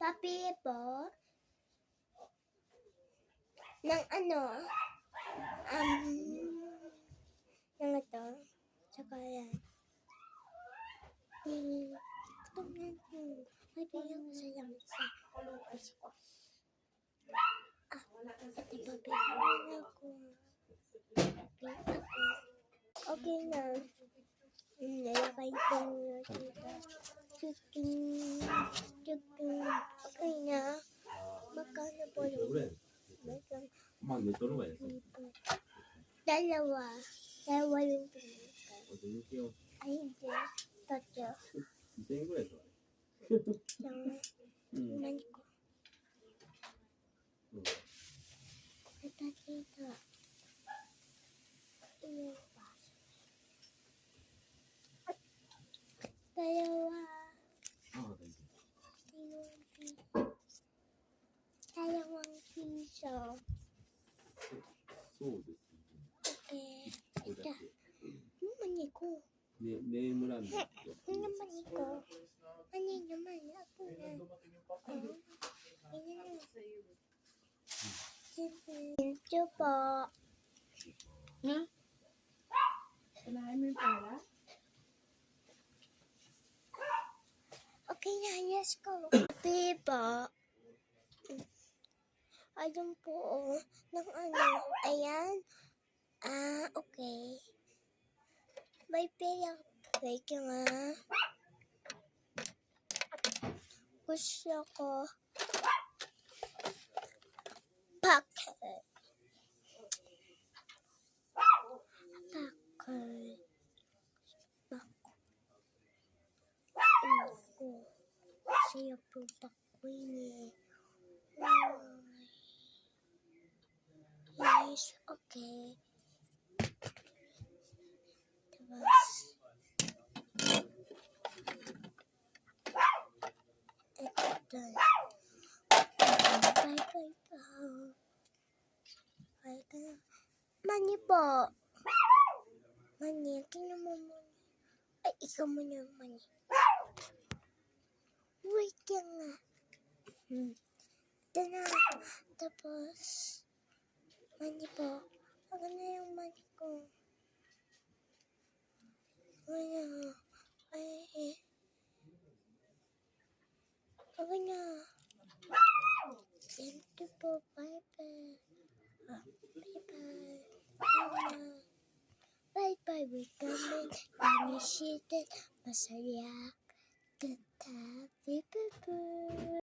Papi po, ng ano, ng ito, tsaka yan. Ito na ito. May bilang ko sa lamit sa pulungas ko. Pati pabilang ako. Okay na. Nalakay ko na dito. Chicken. Okay na. Magkano po 왜 그래? 엄마 몇 도로 가야 돼? Dalawa yung pinaka. 어제 6개월 Ay, hindi. Tatlo. 이제 이거 해서 Yung mani ko. 응. Ito dito. Dalawa. 아, 네. Dalawang piso. 소우드. Okay. Ito. Yung mani ko. 네모란 Yung mani ko. Mani naman. Ako na. Thank you po. Ha? Kailangan mo yung pala? Okay na, yes ko. Happy po. Ayun po, ng ano, ayan. Okay. May pera. Wait nga. Gusto ko. Packet. Saya po bako ini. Yes, okay. Tapos, ito. Bye-bye po. Bye-bye. Mani po. Mani, tingnan mo muna. Ay, ikaw muna yung mani. Wait ka nga. Ito na. Tapos, mani po. Ako na yung mani ko. Ano? Ay. Ako na. Thank you po. Bye-bye. Bye-bye. Bye-bye. We coming. Initiated. Masaya. Tata. Bye-bye.